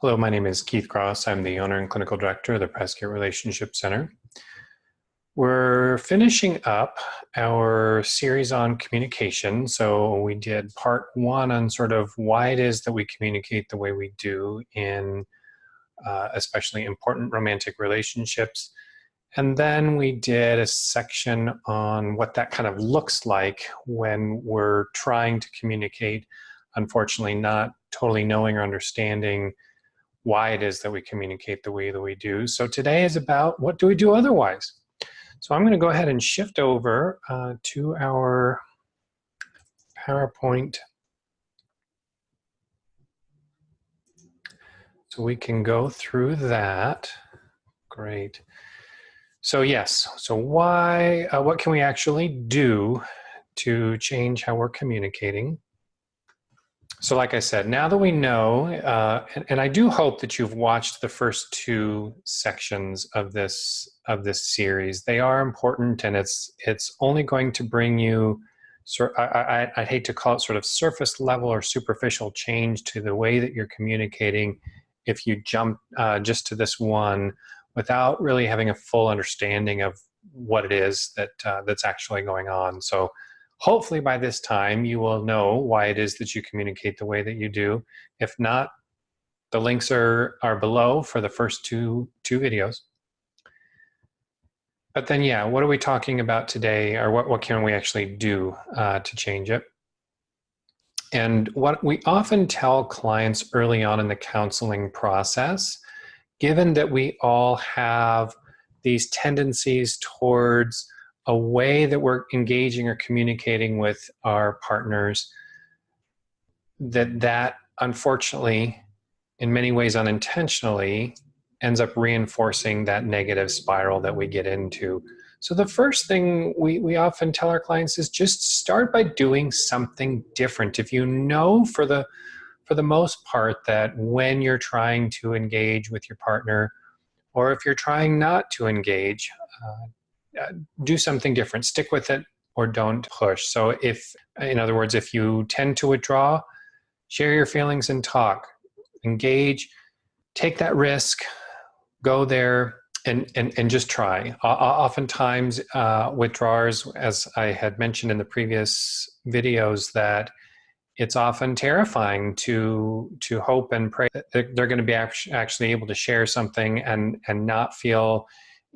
Hello, my name is Keith Cross. I'm the owner and clinical director of the Prescott Relationship Center. We're finishing up our series on communication. So we did part one on sort of why it is that we communicate the way we do in especially important romantic relationships. And then we did a section on what that kind of looks like when we're trying to communicate, unfortunately not totally knowing or understanding why it is that we communicate the way that we do. So today is about what do we do otherwise. So I'm going to go ahead and shift over to our PowerPoint so we can go through that. Great. So yes, so why, what can we actually do to change how we're communicating? So like I said, now that we know, and I do hope that you've watched the first two sections of this series. They are important, and it's only going to bring you, I'd hate to call it sort of surface level or superficial change to the way that you're communicating if you jump just to this one without really having a full understanding of what it is that that's actually going on. So hopefully by this time you will know why it is that you communicate the way that you do. If not, the links are below for the first two videos. But then, yeah, what are we talking about today, or what can we actually do to change it? And what we often tell clients early on in the counseling process, given that we all have these tendencies towards a way that we're engaging or communicating with our partners, that unfortunately, in many ways unintentionally, ends up reinforcing that negative spiral that we get into. So the first thing we often tell our clients is just start by doing something different. If you know for the most part that when you're trying to engage with your partner, or if you're trying not to engage, do something different. Stick with it or don't push. So if, in other words, if you tend to withdraw, share your feelings and talk. Engage, take that risk, go there, and just try. Oftentimes, withdrawers, as I had mentioned in the previous videos, that it's often terrifying to hope and pray that they're going to be actually able to share something and not feel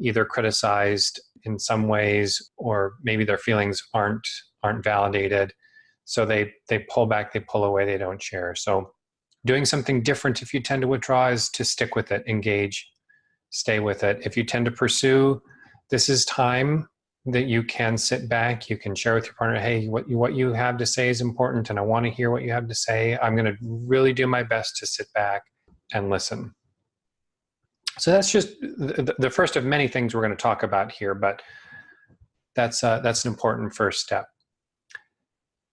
either criticized in some ways, or maybe their feelings aren't validated. So they pull back, they pull away, they don't share. So doing something different if you tend to withdraw is to stick with it, engage, stay with it. If you tend to pursue, this is time that you can sit back, you can share with your partner, hey, what you have to say is important and I want to hear what you have to say. I'm going to really do my best to sit back and listen. So that's just the first of many things we're going to talk about here, but that's an important first step.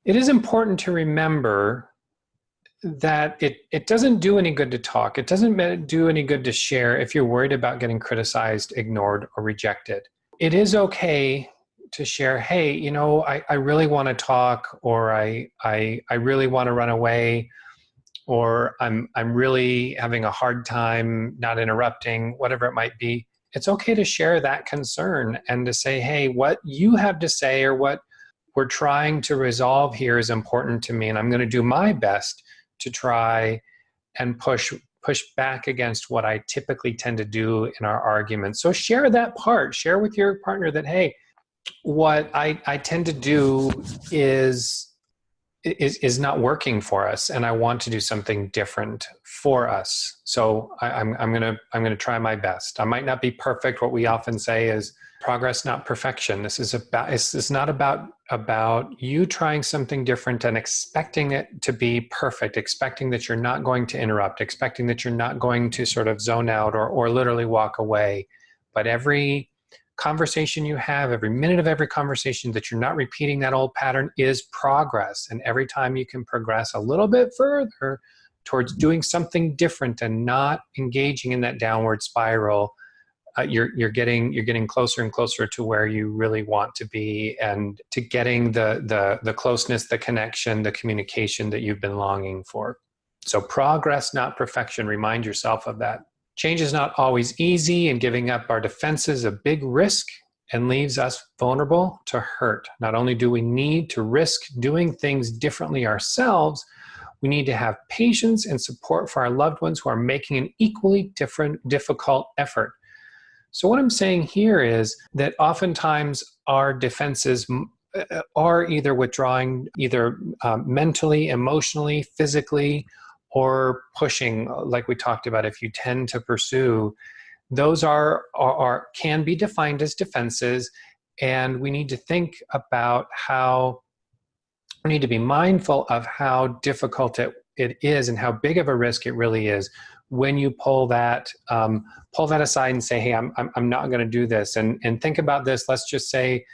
It is important to remember that it doesn't do any good to talk. It doesn't do any good to share if you're worried about getting criticized, ignored, or rejected. It is okay to share, hey, you know, I really want to talk, or I really want to run away, or I'm really having a hard time not interrupting, whatever it might be. It's okay to share that concern and to say, hey, what you have to say or what we're trying to resolve here is important to me, and I'm going to do my best to try and push back against what I typically tend to do in our arguments. So share that part. Share with your partner that, hey, what I tend to do is not working for us, and I want to do something different for us. So I'm gonna try my best. I might not be perfect. What we often say is progress, not perfection. This is about, it's not about you trying something different and expecting it to be perfect, expecting that you're not going to interrupt, expecting that you're not going to sort of zone out or literally walk away. But every conversation you have, every minute of every conversation that you're not repeating that old pattern is progress. And every time you can progress a little bit further towards doing something different and not engaging in that downward spiral, you're getting closer and closer to where you really want to be, and to getting the closeness, the connection, the communication that you've been longing for. So progress, not perfection. Remind yourself of that. Change is not always easy, and giving up our defense is a big risk and leaves us vulnerable to hurt. Not only do we need to risk doing things differently ourselves, we need to have patience and support for our loved ones who are making an equally difficult effort. So what I'm saying here is that oftentimes our defenses are either withdrawing, either mentally, emotionally, physically, or pushing, like we talked about. If you tend to pursue, those can be defined as defenses, and we need to think about how we need to be mindful of how difficult it is and how big of a risk it really is when you pull that aside and say, hey, I'm not going to do this. And think about this. Let's just say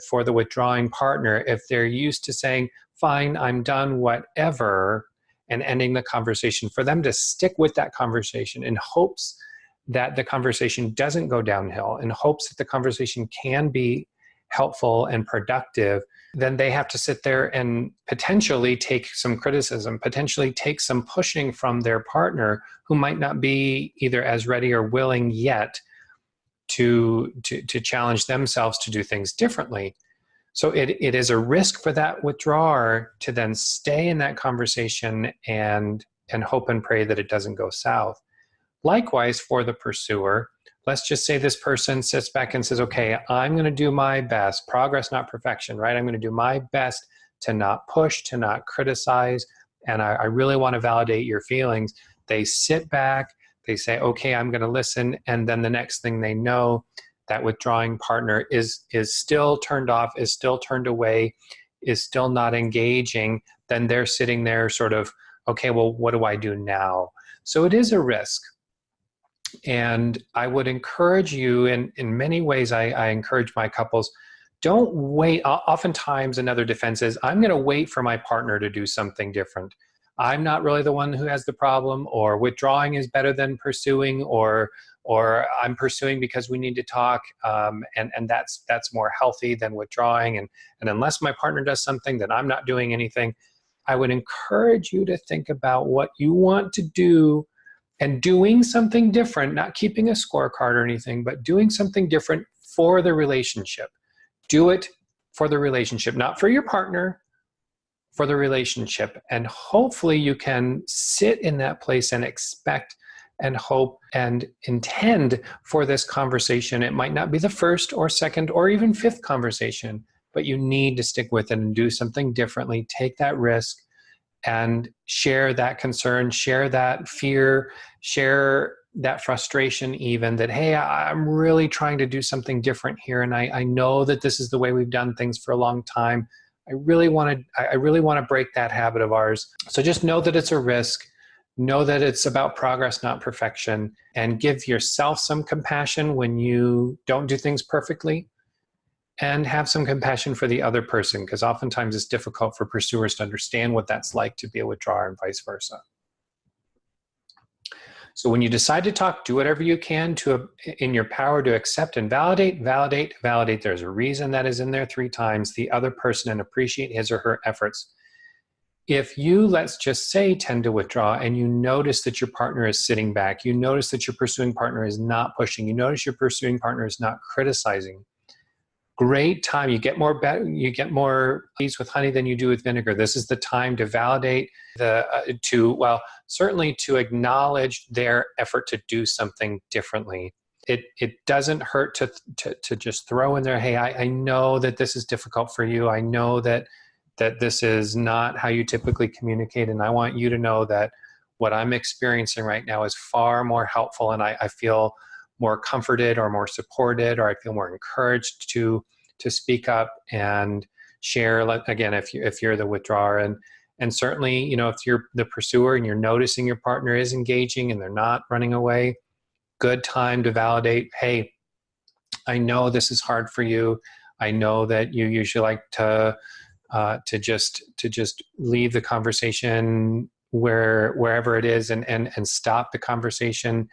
for the withdrawing partner, if they're used to saying, fine, I'm done, whatever, and ending the conversation, for them to stick with that conversation in hopes that the conversation doesn't go downhill, in hopes that the conversation can be helpful and productive, then they have to sit there and potentially take some criticism, potentially take some pushing from their partner who might not be either as ready or willing yet to challenge themselves to do things differently. So it is a risk for that withdrawer to then stay in that conversation and hope and pray that it doesn't go south. Likewise, for the pursuer, let's just say this person sits back and says, okay, I'm going to do my best, progress, not perfection, right? I'm going to do my best to not push, to not criticize, and I really want to validate your feelings. They sit back, they say, okay, I'm going to listen, and then the next thing they know, that withdrawing partner is still turned off, is still turned away, is still not engaging. Then they're sitting there sort of, okay, well, what do I do now? So it is a risk. And I would encourage you, in many ways, I encourage my couples, don't wait. Oftentimes another defense is, I'm going to wait for my partner to do something different. I'm not really the one who has the problem, or withdrawing is better than pursuing, or I'm pursuing because we need to talk, and that's more healthy than withdrawing. And unless my partner does something, then I'm not doing anything. I would encourage you to think about what you want to do and doing something different, not keeping a scorecard or anything, but doing something different for the relationship. Do it for the relationship, not for your partner, for the relationship. And hopefully you can sit in that place and expect and hope and intend for this conversation. It might not be the first or second or even fifth conversation, but you need to stick with it and do something differently. Take that risk and share that concern, share that fear, share that frustration even, that, hey, I'm really trying to do something different here, and I know that this is the way we've done things for a long time. I really want to break that habit of ours. So just know that it's a risk. Know that it's about progress, not perfection, and give yourself some compassion when you don't do things perfectly, and have some compassion for the other person, because oftentimes it's difficult for pursuers to understand what that's like to be a withdrawer and vice versa. So when you decide to talk, do whatever you can in your power to accept and validate. There's a reason that is in there 3 times, the other person, and appreciate his or her efforts. If you, let's just say, tend to withdraw, and you notice that your partner is sitting back, you notice that your pursuing partner is not pushing, you notice your pursuing partner is not criticizing, great time. You get more bees with honey than you do with vinegar. This is the time to validate, certainly to acknowledge their effort to do something differently. It doesn't hurt to just throw in there, hey, I know that this is difficult for you. I know that this is not how you typically communicate, and I want you to know that what I'm experiencing right now is far more helpful, and I feel more comforted or more supported, or I feel more encouraged to speak up and share. Again, if you're the withdrawer, and certainly, if you're the pursuer and you're noticing your partner is engaging and they're not running away, good time to validate, hey, I know this is hard for you. I know that you usually like to just leave the conversation wherever it is and stop the conversation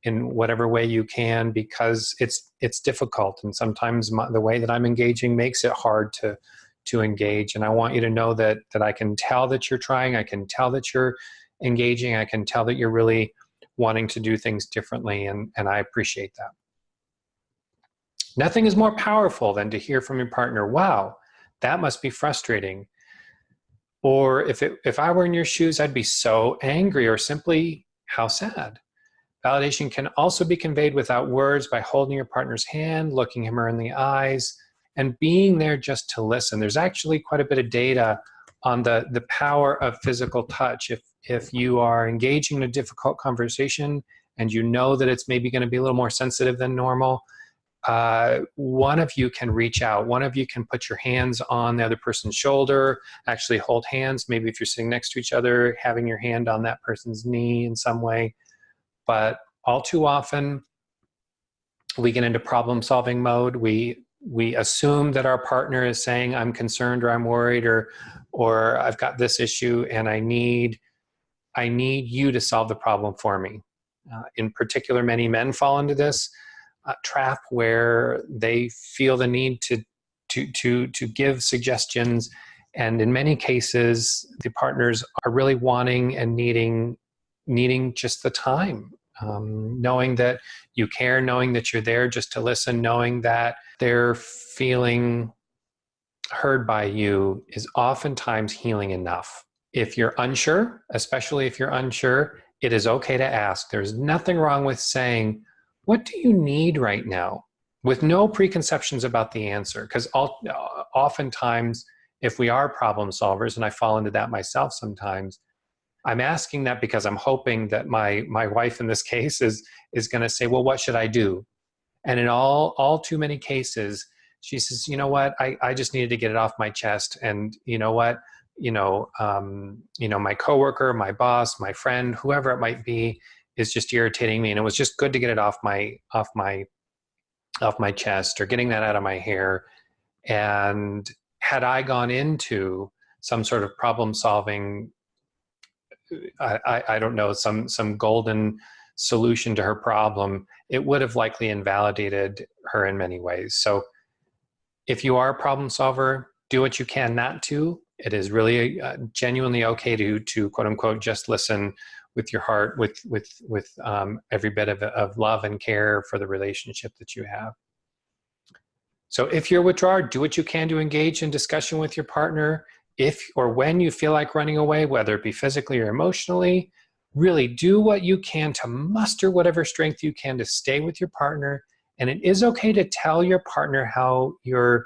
in whatever way you can, because it's difficult, and sometimes the way that I'm engaging makes it hard to engage. And I want you to know that I can tell that you're trying. I can tell that you're engaging. I can tell that you're really wanting to do things differently, and I appreciate that. Nothing is more powerful than to hear from your partner, wow, that must be frustrating. Or if I were in your shoes, I'd be so angry, or simply, how sad. Validation can also be conveyed without words by holding your partner's hand, looking him or her in the eyes, and being there just to listen. There's actually quite a bit of data on the power of physical touch. If you are engaging in a difficult conversation and you know that it's maybe going to be a little more sensitive than normal, one of you can reach out. One of you can put your hands on the other person's shoulder, actually hold hands. Maybe if you're sitting next to each other, having your hand on that person's knee in some way. But all too often, we get into problem-solving mode. We assume that our partner is saying, I'm concerned, or I'm worried, or I've got this issue, and I need you to solve the problem for me. In particular, many men fall into this trap where they feel the need to give suggestions, and in many cases, the partners are really wanting and needing just the time. Knowing that you care, knowing that you're there just to listen, knowing that they're feeling heard by you is oftentimes healing enough. If you're unsure, especially if you're unsure, it is okay to ask. There's nothing wrong with saying, what do you need right now? With no preconceptions about the answer. Because oftentimes, if we are problem solvers, and I fall into that myself sometimes, I'm asking that because I'm hoping that my wife in this case is going to say, well, what should I do? And in all too many cases, she says, you know what, I just needed to get it off my chest. And you know what, my coworker, my boss, my friend, whoever it might be, is just irritating me. And it was just good to get it off my chest, or getting that out of my hair. And had I gone into some sort of problem solving, I don't know, some golden solution to her problem, it would have likely invalidated her in many ways. So if you are a problem solver, do what you can not to. It is really genuinely okay to quote unquote just listen with your heart, with every bit of love and care for the relationship that you have. So if you're a withdrawer, do what you can to engage in discussion with your partner. If or when you feel like running away, whether it be physically or emotionally, really do what you can to muster whatever strength you can to stay with your partner. And it is okay to tell your partner how you're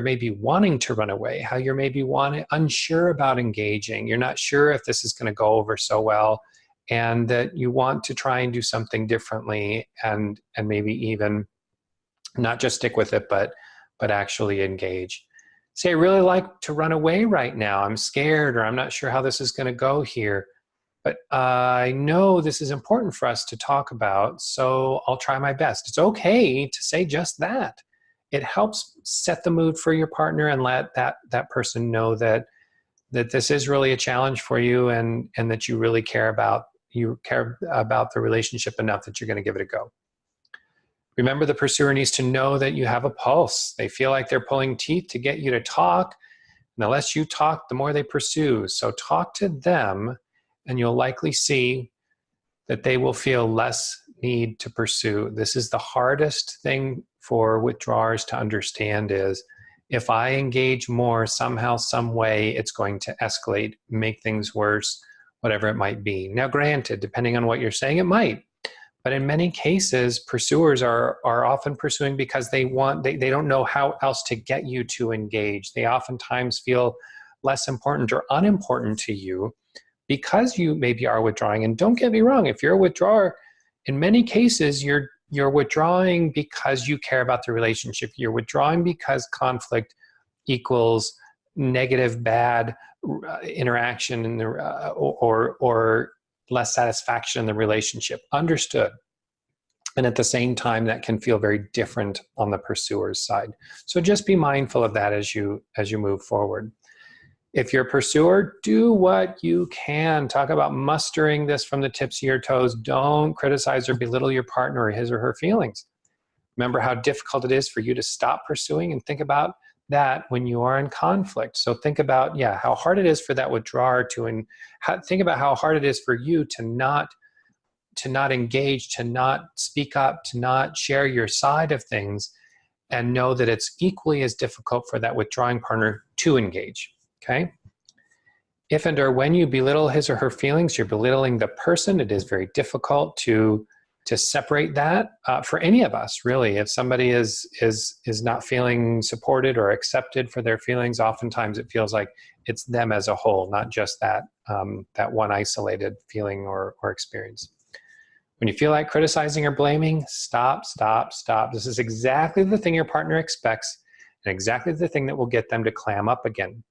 maybe wanting to run away, how you're maybe unsure about engaging. You're not sure if this is going to go over so well, and that you want to try and do something differently, and maybe even not just stick with it, but actually engage. Say, I really like to run away right now. I'm scared, or I'm not sure how this is going to go here. But I know this is important for us to talk about, so I'll try my best. It's okay to say just that. It helps set the mood for your partner and let that person know that this is really a challenge for you, and that you really care about the relationship enough that you're going to give it a go. Remember, the pursuer needs to know that you have a pulse. They feel like they're pulling teeth to get you to talk. And the less you talk, the more they pursue. So talk to them, and you'll likely see that they will feel less need to pursue. This is the hardest thing for withdrawers to understand, is if I engage more, somehow, some way, it's going to escalate, make things worse, whatever it might be. Now, granted, depending on what you're saying, it might. But in many cases, pursuers are often pursuing because they don't know how else to get you to engage. They oftentimes feel less important or unimportant to you because you maybe are withdrawing. And don't get me wrong, if you're a withdrawer, in many cases, you're withdrawing because you care about the relationship. You're withdrawing because conflict equals negative, bad interaction in or less satisfaction in the relationship. Understood. And at the same time, that can feel very different on the pursuer's side. So just be mindful of that as you move forward. If you're a pursuer, do what you can. Talk about mustering this from the tips of your toes. Don't criticize or belittle your partner or his or her feelings. Remember how difficult it is for you to stop pursuing, and think about that when you are in conflict. So think about, yeah, how hard it is for that withdrawer think about how hard it is for you to not engage, to not speak up, to not share your side of things, and know that it's equally as difficult for that withdrawing partner to engage, okay? If and or when you belittle his or her feelings, you're belittling the person. It is very difficult to separate that for any of us, really. If somebody is not feeling supported or accepted for their feelings, oftentimes it feels like it's them as a whole, not just that one isolated feeling or experience. When you feel like criticizing or blaming, stop, stop, stop. This is exactly the thing your partner expects and exactly the thing that will get them to clam up again.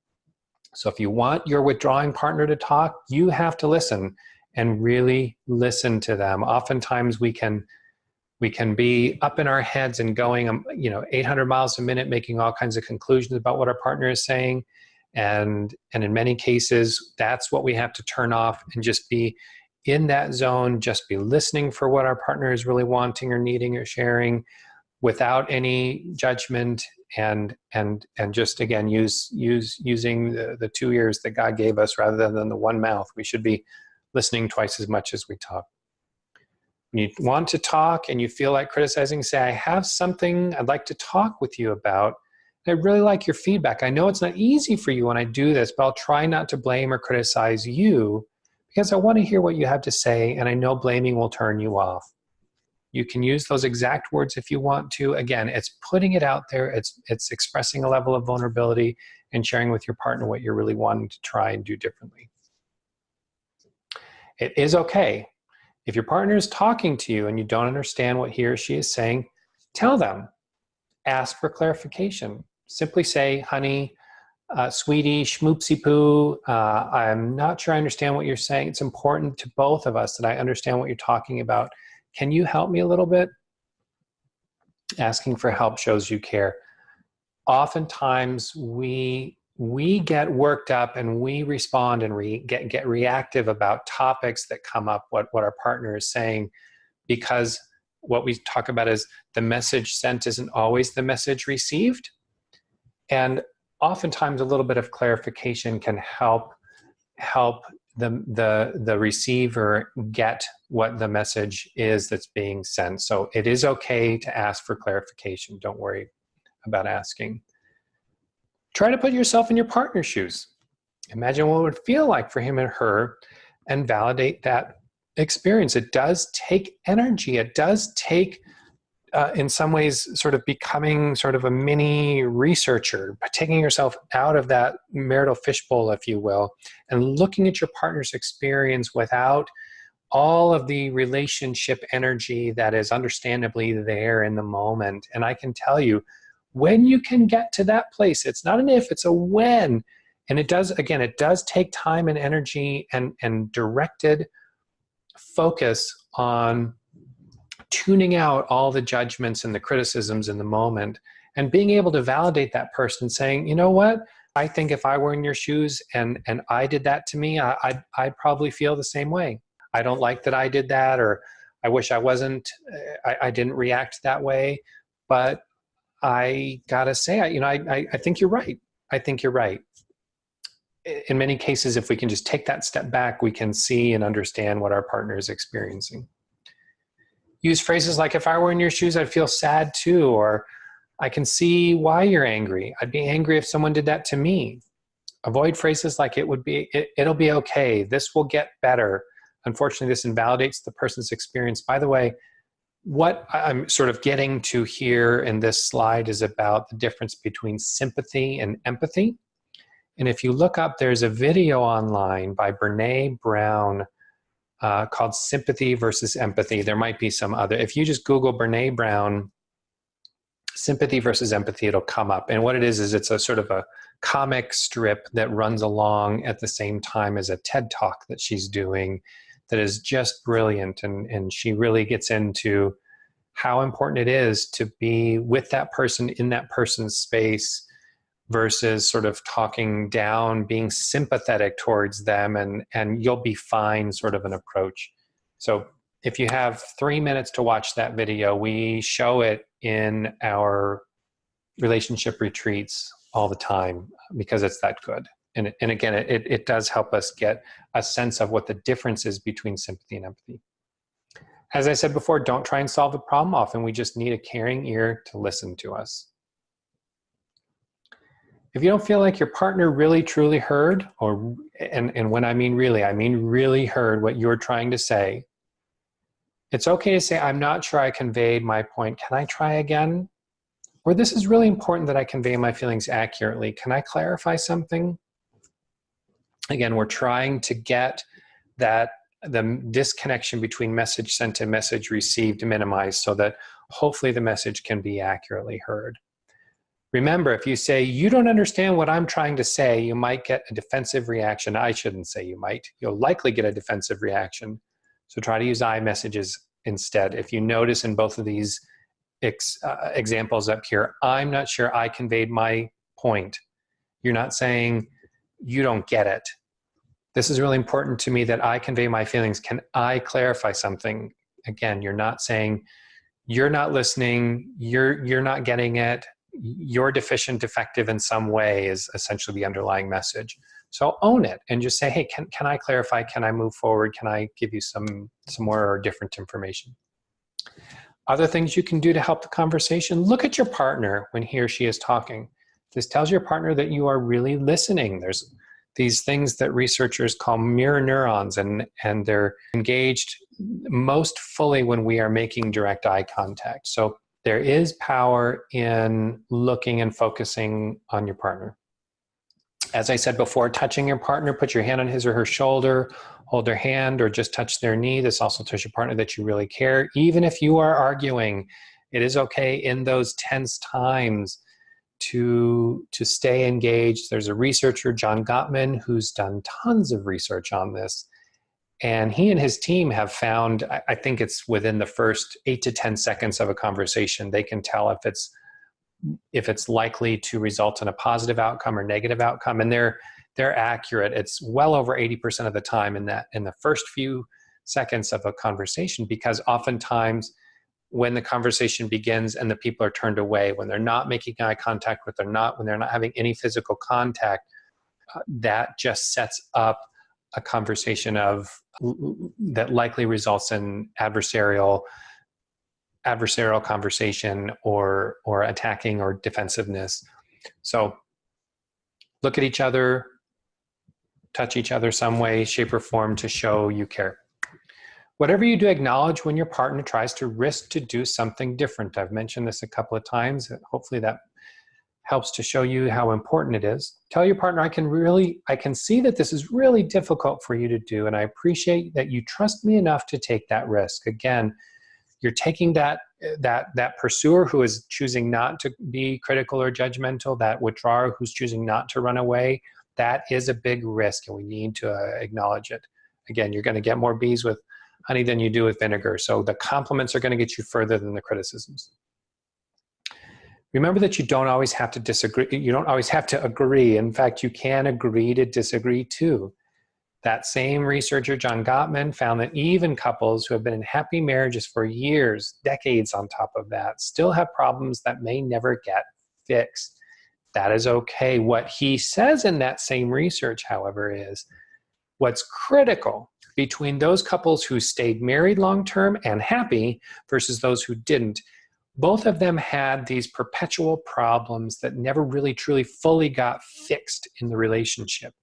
So if you want your withdrawing partner to talk, you have to listen and really listen to them. Oftentimes we can be up in our heads and going 800 miles a minute, making all kinds of conclusions about what our partner is saying. And in many cases, that's what we have to turn off and just be in that zone, just be listening for what our partner is really wanting or needing or sharing without any judgment, and just, again, using the 2 ears that God gave us rather than the one mouth. We should be listening twice as much as we talk. When you want to talk and you feel like criticizing, say, I have something I'd like to talk with you about. I really like your feedback. I know it's not easy for you when I do this, but I'll try not to blame or criticize you because I want to hear what you have to say, and I know blaming will turn you off. You can use those exact words if you want to. Again, it's putting it out there. It's expressing a level of vulnerability and sharing with your partner what you're really wanting to try and do differently. It is okay. If your partner is talking to you and you don't understand what he or she is saying, tell them. Ask for clarification. Simply say, honey, sweetie, schmoopsy poo, I'm not sure I understand what you're saying. It's important to both of us that I understand what you're talking about. Can you help me a little bit? Asking for help shows you care. Oftentimes we get worked up and we respond and get reactive about topics that come up, what our partner is saying, because what we talk about is the message sent isn't always the message received. And oftentimes a little bit of clarification can help the receiver get what the message is that's being sent. So it is okay to ask for clarification. Don't worry about asking. Try to put yourself in your partner's shoes. Imagine what it would feel like for him and her, and validate that experience. It does take energy. It does take, in some ways, sort of becoming sort of a mini researcher, taking yourself out of that marital fishbowl, if you will, and looking at your partner's experience without all of the relationship energy that is understandably there in the moment. And I can tell you, when you can get to that place, it's not an if, it's a when. And it does take time and energy and directed focus on tuning out all the judgments and the criticisms in the moment, and being able to validate that person, saying, you know what, I think if I were in your shoes and I did that to me, I'd probably feel the same way. I don't like that I did that, or I wish I wasn't, I didn't react that way, but I gotta say, I think you're right. I think you're right. In many cases, if we can just take that step back, we can see and understand what our partner is experiencing. Use phrases like, if I were in your shoes, I'd feel sad too, or I can see why you're angry. I'd be angry if someone did that to me. Avoid phrases like, it'll be okay, this will get better. Unfortunately, this invalidates the person's experience. By the way, what I'm sort of getting to here in this slide is about the difference between sympathy and empathy. And if you look up, there's a video online by Brene Brown called Sympathy versus Empathy. There might be some other. If you just Google Brene Brown, Sympathy versus Empathy, it'll come up. And what it is it's a sort of a comic strip that runs along at the same time as a TED Talk that she's doing that is just brilliant. And she really gets into how important it is to be with that person in that person's space versus sort of talking down, being sympathetic towards them, and you'll be fine sort of an approach. So if you have 3 minutes to watch that video, we show it in our relationship retreats all the time because it's that good. And again, it does help us get a sense of what the difference is between sympathy and empathy. As I said before, don't try and solve the problem. Often we just need a caring ear to listen to us. If you don't feel like your partner really truly heard, and when I mean really heard what you're trying to say, it's okay to say, I'm not sure I conveyed my point. Can I try again? Or this is really important that I convey my feelings accurately. Can I clarify something? Again, we're trying to get the disconnection between message sent and message received minimized so that hopefully the message can be accurately heard. Remember, if you say, you don't understand what I'm trying to say, you might get a defensive reaction. I shouldn't say you might. You'll likely get a defensive reaction. So try to use I messages instead. If you notice in both of these examples up here, I'm not sure I conveyed my point. You're not saying, you don't get it. This is really important to me that I convey my feelings. Can I clarify something? Again, you're not saying, you're not listening, you're not getting it, you're deficient, defective in some way is essentially the underlying message. So own it and just say, hey, can I clarify? Can I move forward? Can I give you some more or different information? Other things you can do to help the conversation, look at your partner when he or she is talking. This tells your partner that you are really listening. There's these things that researchers call mirror neurons, and they're engaged most fully when we are making direct eye contact. So there is power in looking and focusing on your partner. As I said before, touching your partner, put your hand on his or her shoulder, hold their hand, or just touch their knee. This also tells your partner that you really care. Even if you are arguing, it is okay in those tense times to stay engaged. There's a researcher, John Gottman, who's done tons of research on this. And he and his team have found, I think it's within the first 8 to 10 seconds of a conversation, they can tell if it's likely to result in a positive outcome or negative outcome. And they're accurate. It's well over 80% of the time in the first few seconds of a conversation, because oftentimes when the conversation begins and the people are turned away, when they're not making eye contact, when they're not having any physical contact, that just sets up a conversation that likely results in adversarial conversation or attacking or defensiveness. So look at each other, touch each other some way, shape or form to show you care. Whatever you do, acknowledge when your partner tries to risk to do something different. I've mentioned this a couple of times. Hopefully that helps to show you how important it is. Tell your partner, I can see that this is really difficult for you to do, and I appreciate that you trust me enough to take that risk. Again, you're taking that pursuer who is choosing not to be critical or judgmental, that withdrawer who's choosing not to run away. That is a big risk, and we need to acknowledge it. Again, you're going to get more bees with honey than you do with vinegar. So the compliments are going to get you further than the criticisms. Remember that you don't always have to disagree. You don't always have to agree. In fact, you can agree to disagree too. That same researcher, John Gottman, found that even couples who have been in happy marriages for years, decades on top of that, still have problems that may never get fixed. That is okay. What he says in that same research, however, is what's critical between those couples who stayed married long-term and happy versus those who didn't. Both of them had these perpetual problems that never really truly fully got fixed in the relationship.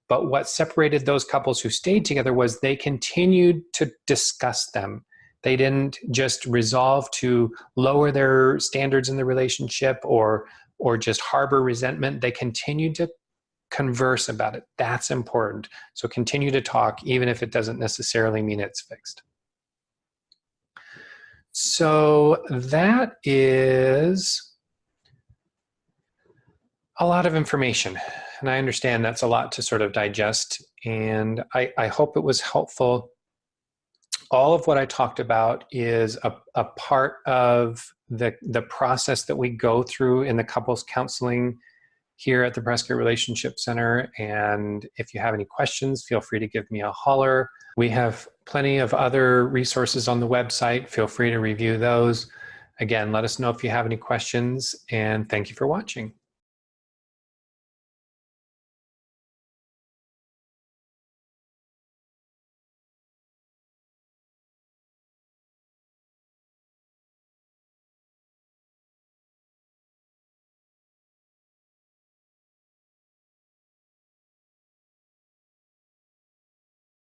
But what separated those couples who stayed together was they continued to discuss them. They didn't just resolve to lower their standards in the relationship or just harbor resentment. They continued to converse about it. That's important. So continue to talk, even if it doesn't necessarily mean it's fixed. So that is a lot of information. And I understand that's a lot to sort of digest. And I hope it was helpful. All of what I talked about is a part of the process that we go through in the couples counseling here at the Prescott Relationship Center. And if you have any questions, feel free to give me a holler. We have plenty of other resources on the website. Feel free to review those. Again, let us know if you have any questions, and thank you for watching.